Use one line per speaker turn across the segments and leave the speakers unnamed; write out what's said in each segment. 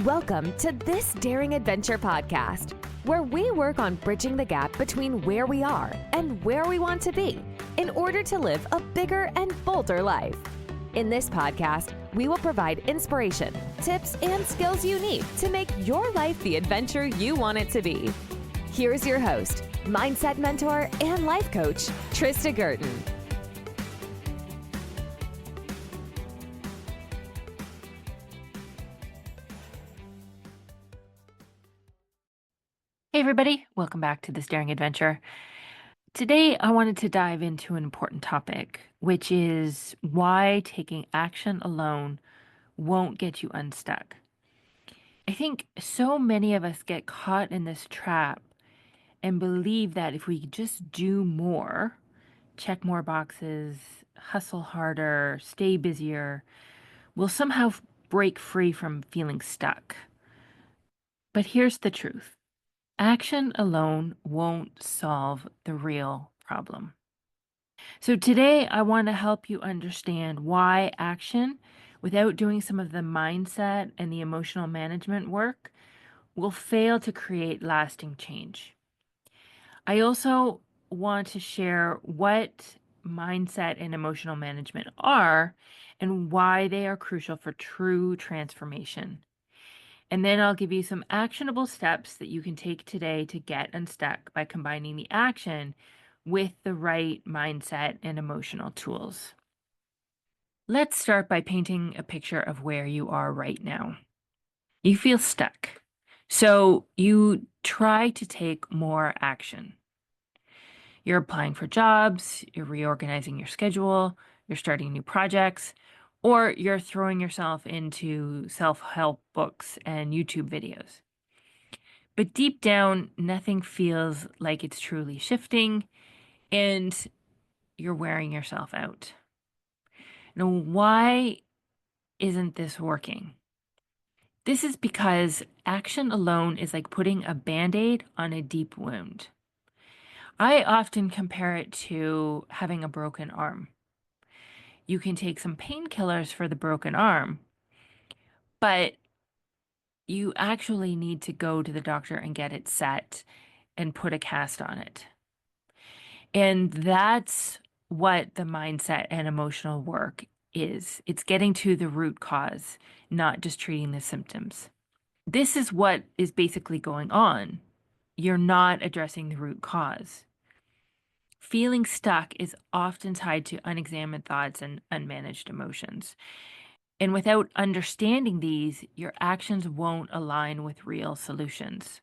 Welcome to This Daring Adventure podcast, where we work on bridging the gap between where we are and where we want to be in order to live a bigger and bolder life. In this podcast, we will provide inspiration, tips, and skills you need to make your life the adventure you want it to be. Here's your host, mindset mentor, and life coach, Trista Gurton.
Hey everybody, welcome back to This Daring Adventure. Today I wanted to dive into an important topic, which is why taking action alone won't get you unstuck. I think so many of us get caught in this trap and believe that if we just do more, check more boxes, hustle harder, stay busier, we'll somehow break free from feeling stuck. But here's the truth. Action alone won't solve the real problem. So today I want to help you understand why action, without doing some of the mindset and the emotional management work, will fail to create lasting change. I also want to share what mindset and emotional management are and why they are crucial for true transformation. And then I'll give you some actionable steps that you can take today to get unstuck by combining the action with the right mindset and emotional tools. Let's start by painting a picture of where you are right now. You feel stuck. So you try to take more action. You're applying for jobs, you're reorganizing your schedule, you're starting new projects, or you're throwing yourself into self-help books and YouTube videos. But deep down, nothing feels like it's truly shifting, and you're wearing yourself out. Now, why isn't this working? This is because action alone is like putting a Band-Aid on a deep wound. I often compare it to having a broken arm. You can take some painkillers for the broken arm, but you actually need to go to the doctor and get it set and put a cast on it. And that's what the mindset and emotional work is. It's getting to the root cause, not just treating the symptoms. This is what is basically going on. You're not addressing the root cause. Feeling stuck is often tied to unexamined thoughts and unmanaged emotions. And without understanding these, your actions won't align with real solutions.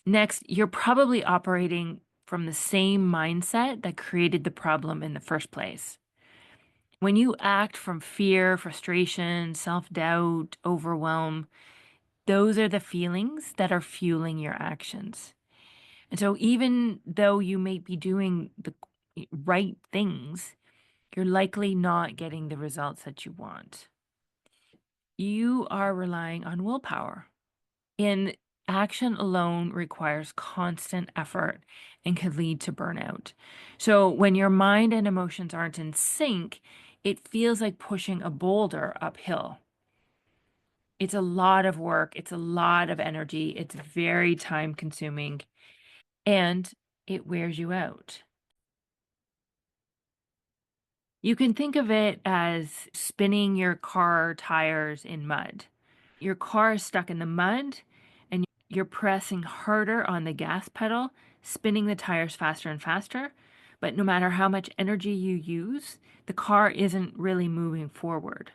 Next, you're probably operating from the same mindset that created the problem in the first place. When you act from fear, frustration, self-doubt, overwhelm, those are the feelings that are fueling your actions. And so even though you may be doing the right things, you're likely not getting the results that you want. You are relying on willpower. And action alone requires constant effort and can lead to burnout. So when your mind and emotions aren't in sync, it feels like pushing a boulder uphill. It's a lot of work. It's a lot of energy. It's very time consuming and it wears you out. You can think of it as spinning your car tires in mud. Your car is stuck in the mud and you're pressing harder on the gas pedal, spinning the tires faster and faster. But no matter how much energy you use, the car isn't really moving forward.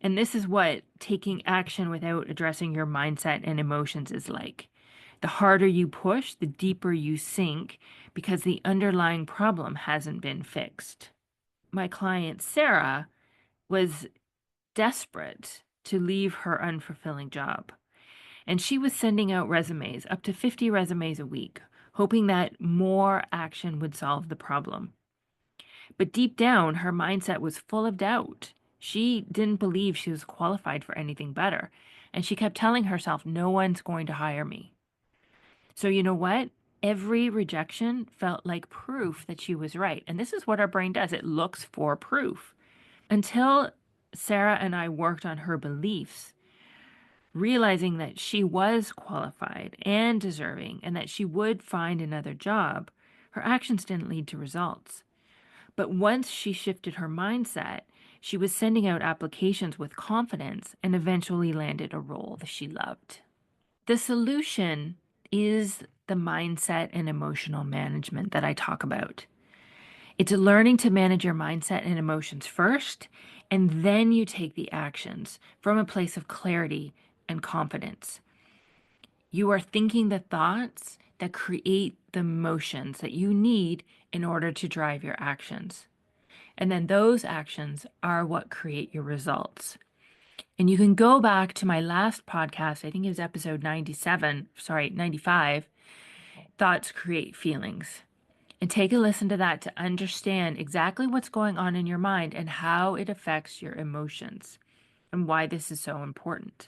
And this is what taking action without addressing your mindset and emotions is like. The harder you push, the deeper you sink because the underlying problem hasn't been fixed. My client, Sarah, was desperate to leave her unfulfilling job. And she was sending out resumes, up to 50 resumes a week, hoping that more action would solve the problem. But deep down, her mindset was full of doubt. She didn't believe she was qualified for anything better. And she kept telling herself, no one's going to hire me. So you know what? Every rejection felt like proof that she was right. And this is what our brain does. It looks for proof. Until Sarah and I worked on her beliefs, realizing that she was qualified and deserving and that she would find another job, her actions didn't lead to results. But once she shifted her mindset, she was sending out applications with confidence and eventually landed a role that she loved. The solution is the mindset and emotional management that I talk about. It's learning to manage your mindset and emotions first, and then you take the actions from a place of clarity and confidence. You are thinking the thoughts that create the emotions that you need in order to drive your actions. And then those actions are what create your results. And you can go back to my last podcast, I think it was episode 95, Thoughts Create Feelings. And take a listen to that to understand exactly what's going on in your mind and how it affects your emotions and why this is so important.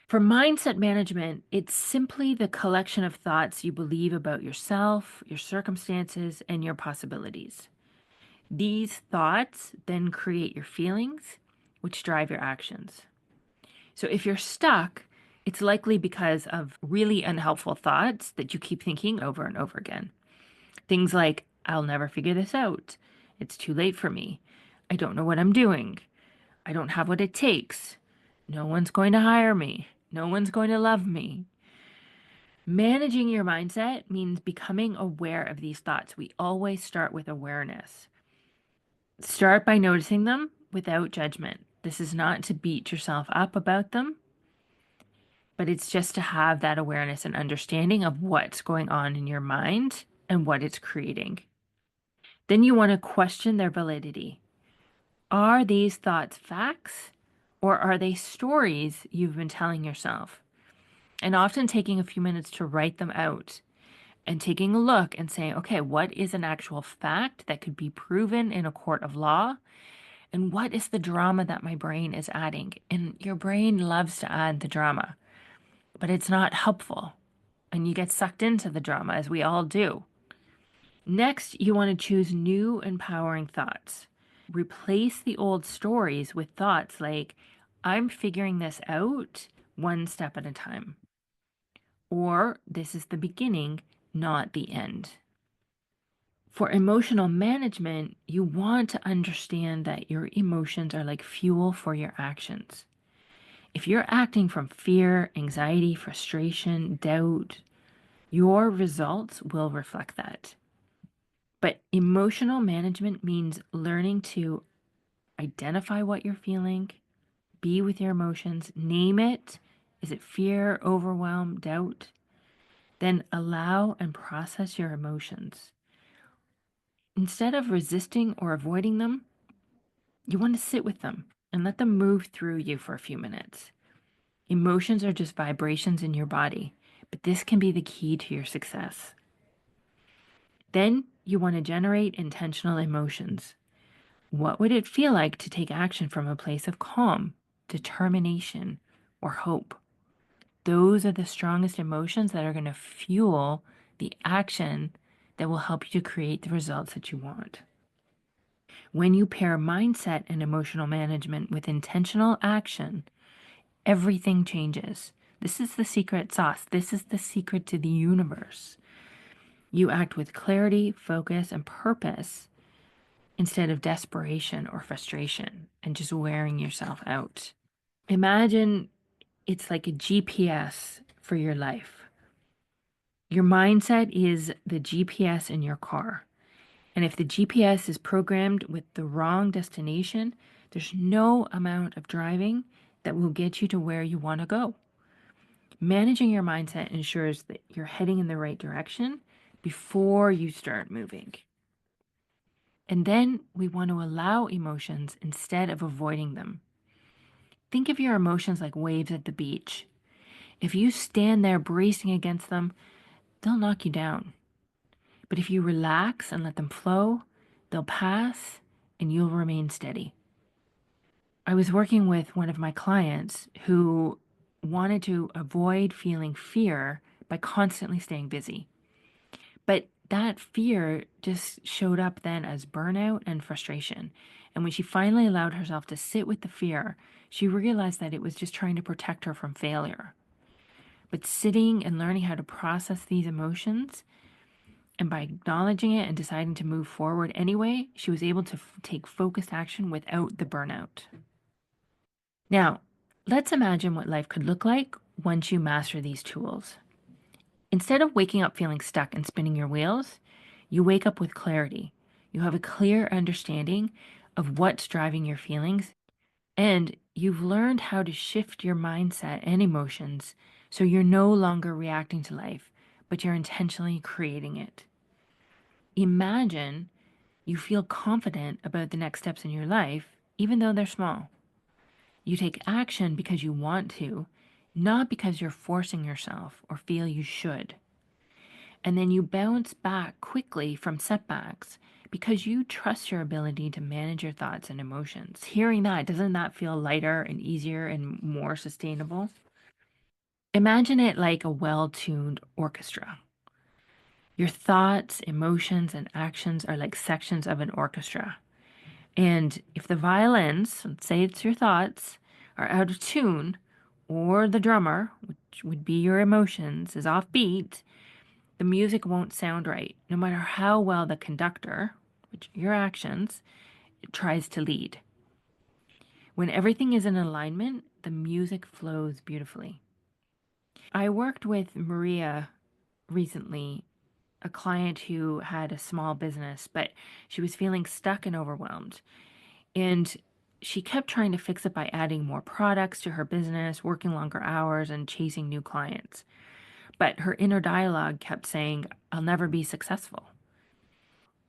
For mindset management, it's simply the collection of thoughts you believe about yourself, your circumstances, and your possibilities. These thoughts then create your feelings, which drive your actions. So if you're stuck, it's likely because of really unhelpful thoughts that you keep thinking over and over again. Things like, I'll never figure this out. It's too late for me. I don't know what I'm doing. I don't have what it takes. No one's going to hire me. No one's going to love me. Managing your mindset means becoming aware of these thoughts. We always start with awareness. Start by noticing them without judgment. This is not to beat yourself up about them, but it's just to have that awareness and understanding of what's going on in your mind and what it's creating. Then you want to question their validity. Are these thoughts facts, or are they stories you've been telling yourself? And often taking a few minutes to write them out and taking a look and saying, okay, what is an actual fact that could be proven in a court of law? And what is the drama that my brain is adding? And your brain loves to add the drama, but it's not helpful. And you get sucked into the drama, as we all do. Next, you want to choose new empowering thoughts. Replace the old stories with thoughts like, I'm figuring this out one step at a time. Or, this is the beginning, not the end. For emotional management, you want to understand that your emotions are like fuel for your actions. If you're acting from fear, anxiety, frustration, doubt, your results will reflect that. But emotional management means learning to identify what you're feeling, be with your emotions, name it. Is it fear, overwhelm, doubt? Then allow and process your emotions. Instead of resisting or avoiding them, you want to sit with them and let them move through you for a few minutes. Emotions are just vibrations in your body, but this can be the key to your success. Then you want to generate intentional emotions. What would it feel like to take action from a place of calm, determination, or hope? Those are the strongest emotions that are going to fuel the action that will help you to create the results that you want. When you pair mindset and emotional management with intentional action, everything changes. This is the secret sauce. This is the secret to the universe. You act with clarity, focus, and purpose instead of desperation or frustration and just wearing yourself out. Imagine it's like a GPS for your life. Your mindset is the GPS in your car. And if the GPS is programmed with the wrong destination, there's no amount of driving that will get you to where you want to go. Managing your mindset ensures that you're heading in the right direction before you start moving. And then we want to allow emotions instead of avoiding them. Think of your emotions like waves at the beach. If you stand there bracing against them, they'll knock you down. But if you relax and let them flow, they'll pass and you'll remain steady. I was working with one of my clients who wanted to avoid feeling fear by constantly staying busy. But that fear just showed up then as burnout and frustration. And when she finally allowed herself to sit with the fear, she realized that it was just trying to protect her from failure. But sitting and learning how to process these emotions, and by acknowledging it and deciding to move forward anyway, she was able to take focused action without the burnout. Now, let's imagine what life could look like once you master these tools. Instead of waking up feeling stuck and spinning your wheels, you wake up with clarity. You have a clear understanding of what's driving your feelings, and you've learned how to shift your mindset and emotions so you're no longer reacting to life, but you're intentionally creating it. Imagine you feel confident about the next steps in your life, even though they're small. You take action because you want to, not because you're forcing yourself or feel you should. And then you bounce back quickly from setbacks because you trust your ability to manage your thoughts and emotions. Hearing that, doesn't that feel lighter and easier and more sustainable? Imagine it like a well-tuned orchestra. Your thoughts, emotions, and actions are like sections of an orchestra. And if the violins, let's say it's your thoughts, are out of tune, or the drummer, which would be your emotions, is off beat, the music won't sound right, no matter how well the conductor, which are your actions, tries to lead. When everything is in alignment, the music flows beautifully. I worked with Maria recently, a client who had a small business, but she was feeling stuck and overwhelmed. And she kept trying to fix it by adding more products to her business, working longer hours, and chasing new clients. But her inner dialogue kept saying, I'll never be successful.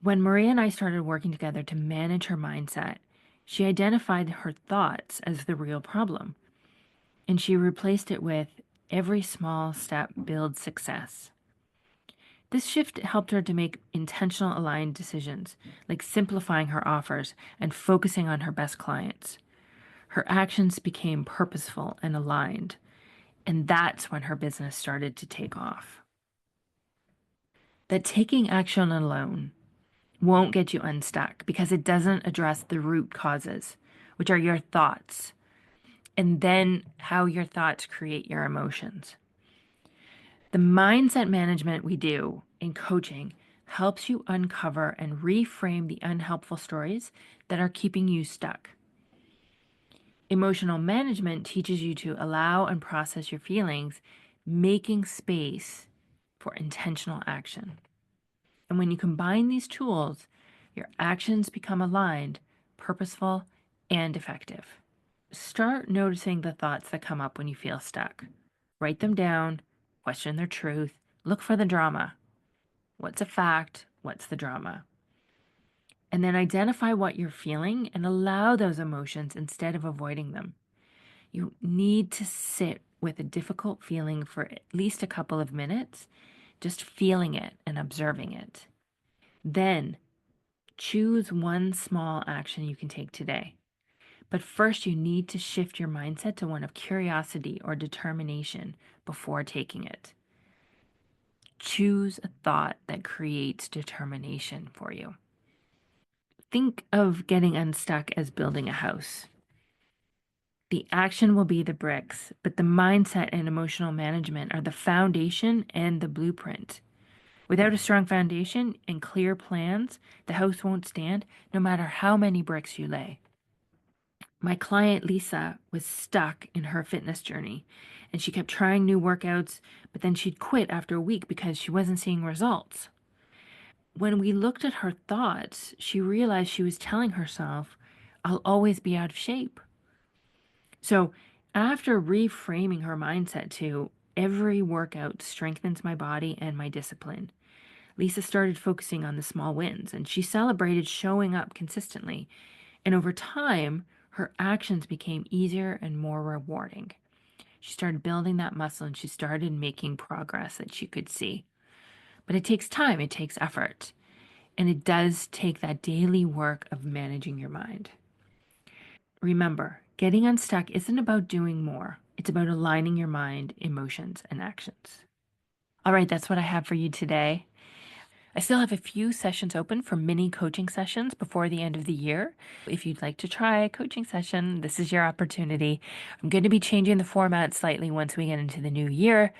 When Maria and I started working together to manage her mindset, she identified her thoughts as the real problem, and she replaced it with every small step builds success. This shift helped her to make intentional aligned decisions, like simplifying her offers and focusing on her best clients. Her actions became purposeful and aligned, and that's when her business started to take off. That taking action alone won't get you unstuck because it doesn't address the root causes, which are your thoughts, and then how your thoughts create your emotions. The mindset management we do in coaching helps you uncover and reframe the unhelpful stories that are keeping you stuck. Emotional management teaches you to allow and process your feelings, making space for intentional action. And when you combine these tools, your actions become aligned, purposeful, and effective. Start noticing the thoughts that come up when you feel stuck. Write them down, question their truth, look for the drama. What's a fact? What's the drama? And then identify what you're feeling and allow those emotions instead of avoiding them. You need to sit with a difficult feeling for at least a couple of minutes, just feeling it and observing it. Then choose one small action you can take today. But first, you need to shift your mindset to one of curiosity or determination before taking it. Choose a thought that creates determination for you. Think of getting unstuck as building a house. The action will be the bricks, but the mindset and emotional management are the foundation and the blueprint. Without a strong foundation and clear plans, the house won't stand no matter how many bricks you lay. My client Lisa was stuck in her fitness journey and she kept trying new workouts, but then she'd quit after a week because she wasn't seeing results. When we looked at her thoughts, she realized she was telling herself, I'll always be out of shape. So, after reframing her mindset to every workout strengthens my body and my discipline, Lisa started focusing on the small wins and she celebrated showing up consistently. And over time, her actions became easier and more rewarding. She started building that muscle and she started making progress that she could see. But it takes time, it takes effort, and it does take that daily work of managing your mind. Remember, getting unstuck isn't about doing more. It's about aligning your mind, emotions, and actions. All right, that's what I have for you today. I still have a few sessions open for mini coaching sessions before the end of the year. If you'd like to try a coaching session, this is your opportunity. I'm going to be changing the format slightly once we get into the new year.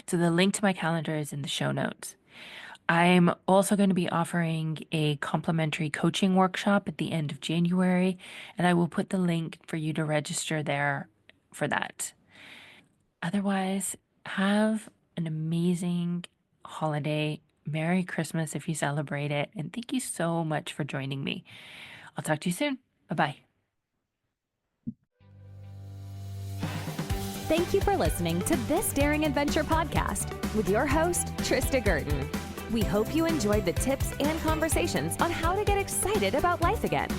So the link to my calendar is in the show notes. I'm also going to be offering a complimentary coaching workshop at the end of January, and I will put the link for you to register there for that. Otherwise, have an amazing holiday. Merry Christmas if you celebrate it. And thank you so much for joining me. I'll talk to you soon. Bye-bye.
Thank you for listening to This Daring Adventure podcast with your host, Trista Gurton. We hope you enjoyed the tips and conversations on how to get excited about life again.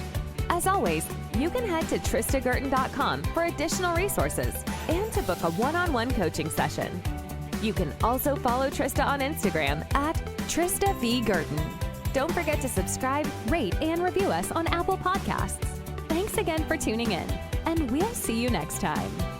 As always, you can head to tristagurton.com for additional resources and to book a one-on-one coaching session. You can also follow Trista on Instagram at Trista V. Gurton. Don't forget to subscribe, rate, and review us on Apple Podcasts. Thanks again for tuning in, and we'll see you next time.